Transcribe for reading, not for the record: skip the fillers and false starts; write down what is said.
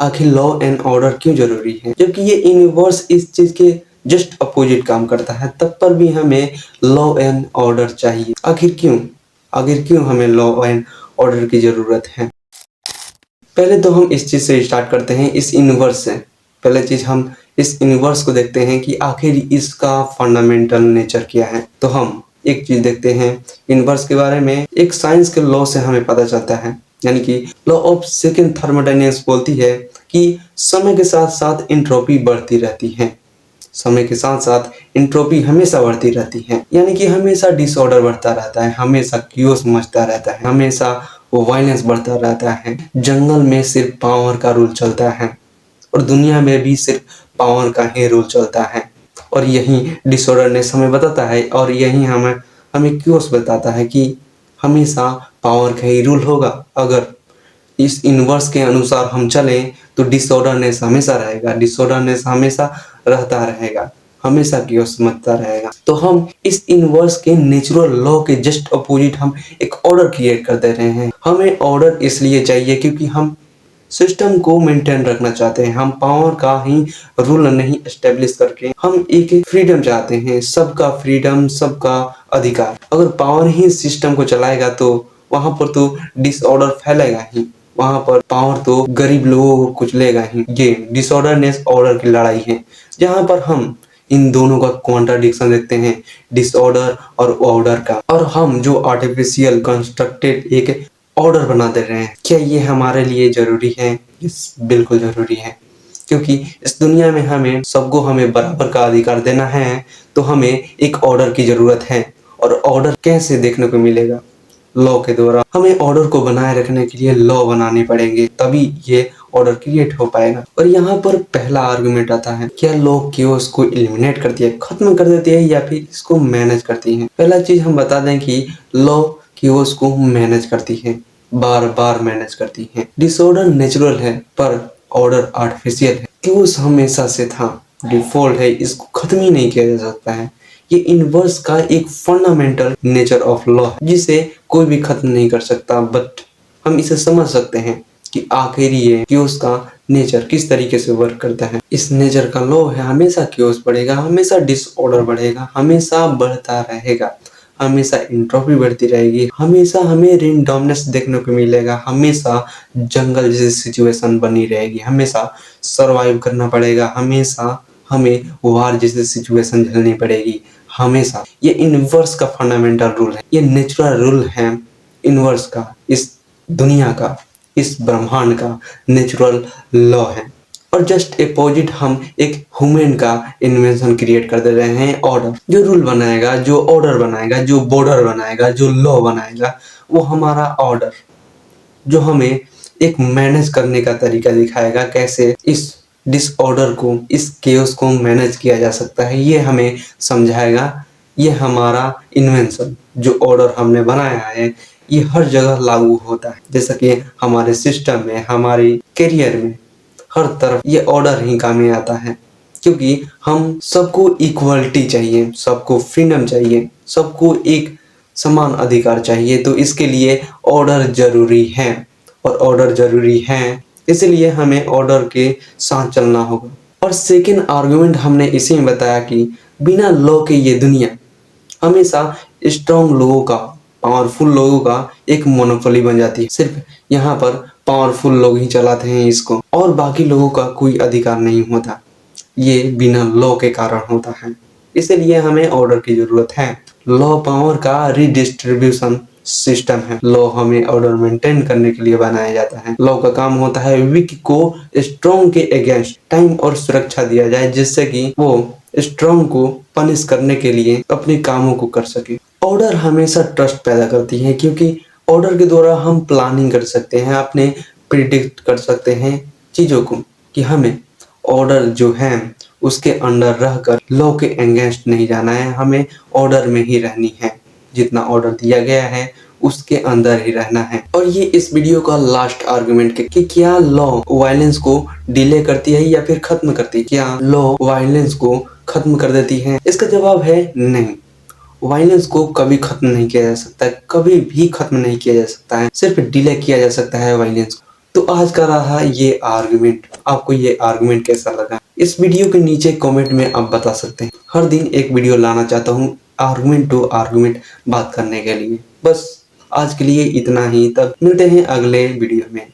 आखिर law and order क्यों जरूरी है? जबकि ये यूनिवर्स इस चीज के जस्ट अपोजिट काम करता है, तब पर भी हमें लॉ एंड ऑर्डर चाहिए। आखिर क्यों हमें लॉ एंड ऑर्डर की जरूरत है? पहले तो हम इस चीज से स्टार्ट करते हैं, इस यूनिवर्स से। पहले चीज हम इस यूनिवर्स को देखते हैं कि आखिर इसका फंडामेंटल नेचर क्या है। तो हम एक चीज देखते हैं यूनिवर्स के बारे में, एक साइंस के लॉ से हमें पता चलता है, यानी कि लॉ ऑफ सेकंड थर्मोडायनेमिक्स बोलती है कि समय के साथ साथ एंट्रोपी बढ़ती रहती है। समय के साथ साथ एंट्रोपी हमेशा बढ़ती रहती है, यानी कि हमेशा डिसऑर्डर बढ़ता रहता है, हमेशा क्यूओस मचता रहता है, हमेशा वायलेंस बढ़ता रहता है। जंगल में सिर्फ पावर का रूल चलता है और दुनिया में भी सिर्फ पावर का ही रूल चलता है। और यही डिसऑर्डरनेस हमें बताता है, और यही हमें क्यूओस बताता है कि हमेशा पावर का ही रूल होगा। अगर इस यूनिवर्स के अनुसार हम चलें तो डिसऑर्डरनेस हमेशा रहेगा, डिसऑर्डरनेस हमेशा रहता रहेगा, हमेशा क्यूओस मचता रहेगा। तो हम इस यूनिवर्स के नेचुरल लॉ के जस्ट अपोजिट हम एक ऑर्डर क्रिएट कर दे रहे हैं। हमें ऑर्डर इसलिए चाहिए क्योंकि हम सिस्टम को मेंटेन रखना चाहते हैं। हम पावर का ही रूल नहीं एस्टेब्लिश करके हम एक फ्रीडम चाहते हैं, सबका फ्रीडम, सबका अधिकार। अगर पावर ही सिस्टम को चलाएगा तो वहां पर तो डिसऑर्डर फैलेगा ही, वहां पर पावर तो गरीब लोगों को कुचलेगा ही। ये डिसऑर्डरनेस ऑर्डर की लड़ाई है, जहां पर हम इन दोनों का कॉन्ट्राडिक्शन देखते हैं, डिसऑर्डर और ऑर्डर का। और हम जो आर्टिफिशियल कंस्ट्रक्टेड एक ऑर्डर बना दे रहे हैं, क्या ये हमारे लिए जरूरी है? यस, बिल्कुल जरूरी है। क्योंकि इस दुनिया में हमें बराबर का अधिकार देना है, तो हमें एक ऑर्डर की जरूरत है। और ऑर्डर कैसे देखने को मिलेगा? लॉ के द्वारा। हमें ऑर्डर को बनाए रखने के लिए लॉ बनाने पड़ेंगे, तभी ये ऑर्डर क्रिएट हो पाएगा। और यहाँ पर पहला आर्गुमेंट आता है, क्या लॉ क्योस को एलिमिनेट करती है, खत्म कर देती है, या फिर इसको मैनेज करती है? पहला चीज हम बता दें कि लॉ क्योस को मैनेज करती है, बार बार मैनेज करती है। डिसऑर्डर नेचुरल है पर ऑर्डर आर्टिफिशियल है। क्योस हमेशा से था, डिफॉल्ट है, इसको खत्म ही नहीं किया जा सकता है। ये यूनिवर्स का एक फंडामेंटल नेचर ऑफ लॉ है, जिसे कोई भी खत्म नहीं कर सकता। बट हम इसे समझ सकते हैं कि आखिर ये क्योस का नेचर किस तरीके से वर्क करता है। इस नेचर का लॉ है, हमेशा क्योस बढ़ेगा, हमेशा डिसऑर्डर बढ़ेगा, हमेशा बढ़ता रहेगा, हमेशा एंट्रोपी बढ़ती रहेगी, हमेशा हमें रेंडमनेस देखने को मिलेगा, हमेशा जंगल जैसी सिचुएशन बनी रहेगी, हमेशा सरवाइव करना पड़ेगा, हमेशा हमें वार जैसी सिचुएशन झेलनी पड़ेगी, हमेशा। ये यूनिवर्स का फंडामेंटल रूल है, ये नेचुरल रूल है यूनिवर्स का, इस दुनिया का, इस ब्रह्मांड का नेचुरल लॉ है। और जस्ट अपोजिट हम एक ह्यूमन का इन्वेंशन क्रिएट कर दे रहे हैं, ऑर्डर। जो रूल बनाएगा, जो ऑर्डर बनाएगा, जो बॉर्डर बनाएगा, जो लॉ बनाएगा, वो हमारा ऑर्डर, जो हमें एक मैनेज करने का तरीका दिखाएगा, कैसे इस डिसऑर्डर को, इस केओस को मैनेज किया जा सकता है, ये हमें समझाएगा। ये हमारा इन्वेंशन, जो ऑर्डर हमने बनाया है, ये हर जगह लागू होता है, जैसा कि हमारे सिस्टम में, हमारे करियर में, हर तरफ ये ऑर्डर ही काम में आता है। क्योंकि हम सबको इक्वलिटी चाहिए, सबको फ्रीडम चाहिए, सबको एक समान अधिकार चाहिए, तो इसके लिए ऑर्डर जरूरी है। और ऑर्डर जरूरी है, इसलिए हमें ऑर्डर के साथ चलना होगा। और सेकेंड आर्गुमेंट हमने इसी में बताया कि बिना लॉ के ये दुनिया हमेशा स्ट्रॉन्ग लोगों का, पावरफुल लोगों का एक मोनोपोली बन जाती है। सिर्फ यहाँ पर पावरफुल लोग ही चलाते हैं इसको, और बाकी लोगों का कोई अधिकार नहीं होता। ये बिना लॉ के कारण होता है, इसलिए हमें ऑर्डर की जरूरत है। लॉ पावर का रिडिस्ट्रीब्यूशन सिस्टम है। लॉ हमें ऑर्डर मेंटेन करने के लिए बनाया जाता है। लॉ का काम होता है वीक को स्ट्रॉन्ग के अगेंस्ट टाइम और सुरक्षा दिया जाए, जिससे कि वो स्ट्रॉन्ग को पनिश करने के लिए अपने कामों को कर सके। ऑर्डर हमेशा ट्रस्ट पैदा करती है, क्योंकि ऑर्डर के द्वारा हम प्लानिंग कर सकते हैं, अपने प्रिडिक्ट कर सकते हैं चीजों को, कि हमें ऑर्डर जो है उसके अंडर रहकर लॉ के अगेंस्ट नहीं जाना है, हमें ऑर्डर में ही रहनी है। जितना ऑर्डर दिया गया है उसके अंदर ही रहना है। और ये इस वीडियो का लास्ट आर्गुमेंट है कि क्या लॉ वायलेंस को डिले करती है या फिर खत्म करती है? क्या लॉ वायलेंस को खत्म कर देती है? इसका जवाब है नहीं। वायलेंस को कभी खत्म नहीं किया जा सकता है, कभी भी खत्म नहीं किया जा सकता है, सिर्फ डिले किया जा सकता है वायलेंस को। तो आज का रहा ये आर्गुमेंट, आपको ये आर्गुमेंट कैसा लगा? इस वीडियो के नीचे कमेंट में आप बता सकते हैं। हर दिन एक वीडियो लाना चाहता हूँ आर्गुमेंट टू आर्गुमेंट बात करने के लिए। बस आज के लिए इतना ही, तब मिलते हैं अगले वीडियो में।